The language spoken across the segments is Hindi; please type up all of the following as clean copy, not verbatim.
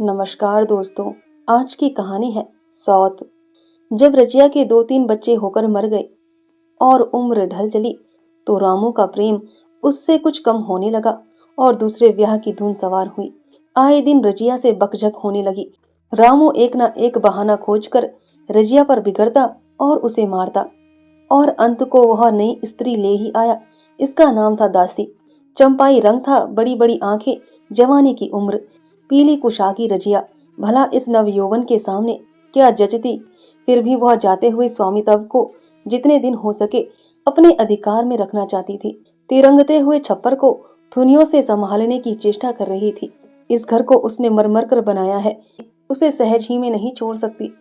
नमस्कार दोस्तों। आज की कहानी है सौत। जब रजिया के 2-3 बच्चे होकर मर गए और उम्र ढल चली तो रामू का प्रेम उससे कुछ कम होने लगा और दूसरे ब्याह की धुन सवार हुई। आए दिन रजिया से बकझक होने लगी। रामू एक न एक बहाना खोजकर रजिया पर बिगड़ता और उसे मारता और अंत को वह नई स्त्री ले ही आया। इसका नाम था दासी। चंपाई रंग था, बड़ी बड़ी आंखें, जवानी की उम्र, पीली कुशाकी रजिया भला इस नवयौवन के सामने क्या जचती। फिर भी वह जाते हुए स्वामित्व को जितने दिन हो सके अपने अधिकार में रखना चाहती थी। तिरंगते हुए छप्पर को थुनियों से संभालने की चेष्टा कर रही थी। इस घर को उसने मरमर कर बनाया है, उसे सहज ही में नहीं छोड़ सकती।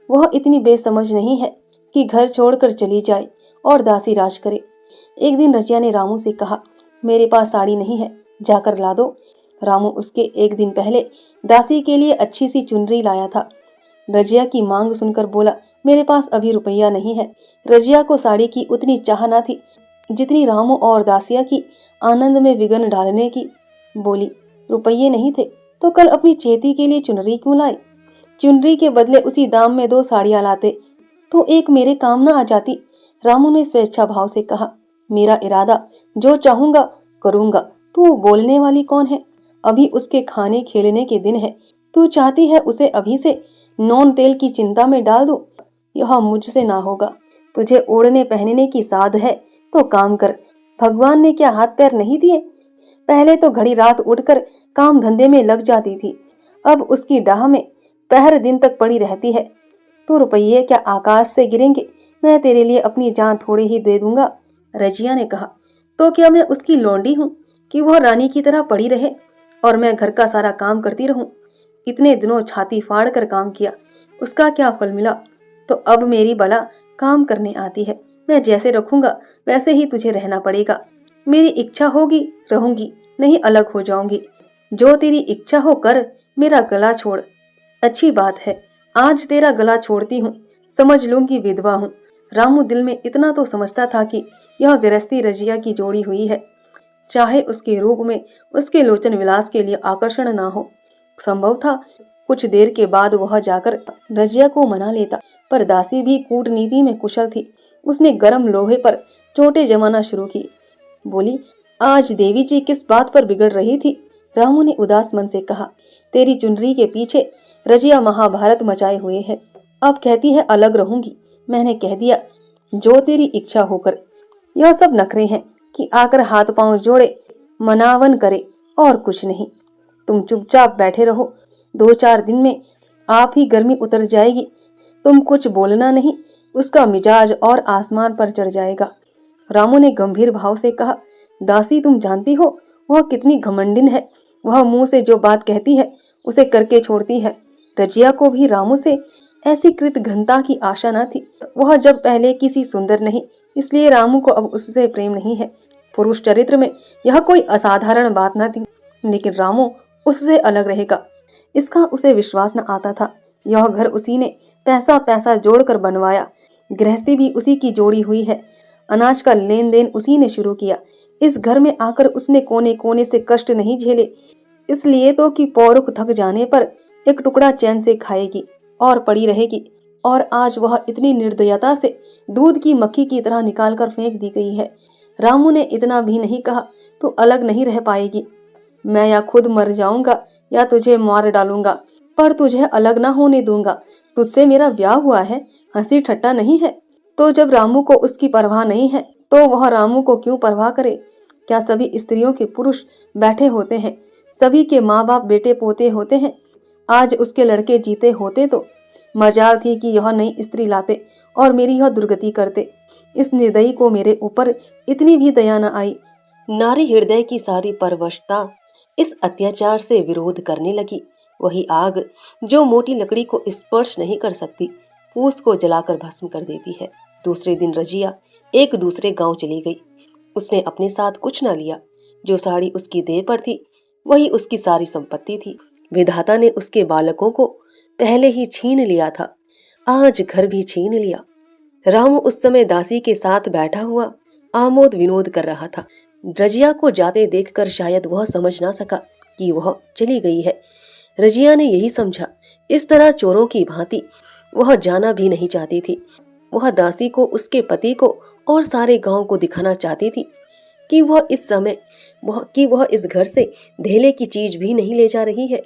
वह इतनी बेसमझ नहीं है कि घर छोड़कर चली जाए और दासी राज करे। एक दिन रजिया ने रामू से कहा, मेरे पास साड़ी नहीं है, जाकर ला दो। रामू उसके एक दिन पहले दासी के लिए अच्छी सी चुनरी लाया था। रजिया की मांग सुनकर बोला, मेरे पास अभी रुपया नहीं है। रजिया को साड़ी की उतनी चाह न थी जितनी रामू और दासिया की आनंद में विघ्न डालने की। बोली, रुपये नहीं थे तो कल अपनी चेती के लिए चुनरी क्यों लाए? चुनरी के बदले उसी दाम में 2 साड़ियां लाते तो एक मेरे काम न आ जाती। रामू ने स्वेच्छा भाव से कहा, मेरा इरादा जो चाहूंगा करूंगा, तू बोलने वाली कौन है? अभी उसके खाने खेलने के दिन है। तू चाहती है उसे अभी से नॉन तेल की चिंता में डाल दूं? यह मुझसे ना होगा। तुझे ओढ़ने पहनने की साध है तो काम कर। भगवान ने क्या हाथ पैर नहीं दिए? पहले तो घड़ी रात उठकर काम धंधे में लग जाती थी, अब उसकी डाह में पहर दिन तक पड़ी रहती है। तो रुपये क्या आकाश से गिरेंगे? मैं तेरे लिए अपनी जान थोड़ी ही दे दूंगा। रजिया ने कहा, तो क्या मैं उसकी लौंडी हूँ कि वह रानी की तरह पड़ी रहे और मैं घर का सारा काम करती रहूं? इतने दिनों छाती फाड़ कर काम किया, उसका क्या फल मिला? तो अब मेरी बला काम करने आती है। मैं जैसे रखूंगा वैसे ही तुझे रहना पड़ेगा। मेरी इच्छा होगी रहूंगी, नहीं अलग हो जाऊंगी। जो तेरी इच्छा हो कर, मेरा गला छोड़। अच्छी बात है, आज तेरा गला छोड़ती हूँ, समझ लूंगी विधवा हूँ। रामू दिल में इतना तो समझता था कि यह गृहस्थी रजिया की जोड़ी हुई है, चाहे उसके रूप में उसके लोचन विलास के लिए आकर्षण ना हो। संभव था कुछ देर के बाद वह जाकर रजिया को मना लेता, पर दासी भी कूटनीति में कुशल थी। उसने गर्म लोहे पर चोटें जमाना शुरू की। बोली, आज देवी जी किस बात पर बिगड़ रही थी? रामू ने उदास मन से कहा, तेरी चुनरी के पीछे रजिया महाभारत मचाए हुए है। अब कहती है अलग रहूंगी। मैंने कह दिया, जो तेरी इच्छा होकर। यह सब नखरे हैं कि आकर हाथ पांव जोड़े मनावन करे और कुछ नहीं। तुम चुपचाप बैठे रहो, 2-4 दिन में आप ही गर्मी उतर जाएगी। तुम कुछ बोलना नहीं, उसका मिजाज और आसमान पर चढ़ जाएगा। रामू ने गंभीर भाव से कहा, दासी तुम जानती हो वह कितनी घमंडिन है। वह मुंह से जो बात कहती है उसे करके छोड़ती है। रजिया को भी रामू से ऐसी कृत घनता की आशा न थी। वह जब पहले किसी सुंदर नहीं, इसलिए रामू को अब उससे प्रेम नहीं है। पुरुष चरित्र में यह कोई असाधारण बात न थी, लेकिन रामू उससे अलग रहेगा, इसका उसे विश्वास न आता था। यह घर उसी ने पैसा पैसा जोड़कर बनवाया, गृहस्थी भी उसी की जोड़ी हुई है, अनाज का लेन देन उसी ने शुरू किया। इस घर में आकर उसने कोने कोने से कष्ट नहीं झेले, इसलिए तो कि पौरुख थक जाने पर एक टुकड़ा चैन से खाएगी और पड़ी रहेगी। और आज वह इतनी निर्दयता से दूध की मक्खी की तरह निकाल कर फेंक दी गई है। रामू ने इतना भी नहीं कहा, तो अलग नहीं रह पाएगी। मैं या खुद मर जाऊंगा या तुझे मार डालूंगा, पर तुझे अलग ना होने दूंगा। तुझसे मेरा ब्याह हुआ है, हंसी ठट्टा नहीं है। तो जब रामू को उसकी परवाह नहीं है तो वह रामू को क्यों परवाह करे? क्या सभी स्त्रियों के पुरुष बैठे होते हैं? सभी के माँ बाप बेटे पोते होते हैं। आज उसके लड़के जीते होते तो मजाल थी कि यह नई स्त्री लाते और मेरी यह दुर्गति करते। इस निर्दयी को मेरे ऊपर इतनी भी दया न आई। नारी हृदय की सारी परवशता इस अत्याचार से विरोध करने लगी। वही आग जो मोटी लकड़ी को स्पर्श नहीं कर सकती, फूस को जलाकर भस्म कर देती है। दूसरे दिन रजिया एक दूसरे गांव चली गई। उसने अपने साथ कुछ न लिया। जो साड़ी उसकी देह पर थी वही उसकी सारी संपत्ति थी। विधाता ने उसके बालकों को पहले ही छीन लिया था, आज घर भी छीन लिया। रामू उस समय दासी के साथ बैठा हुआ आमोद विनोद कर रहा था। रजिया को जाते देखकर शायद वह समझ ना सका कि वह चली गई है। रजिया ने यही समझा। इस तरह चोरों की भांति वह जाना भी नहीं चाहती थी। वह दासी को, उसके पति को और सारे गांव को दिखाना चाहती थी कि वह इस घर से धेले की चीज भी नहीं ले जा रही है।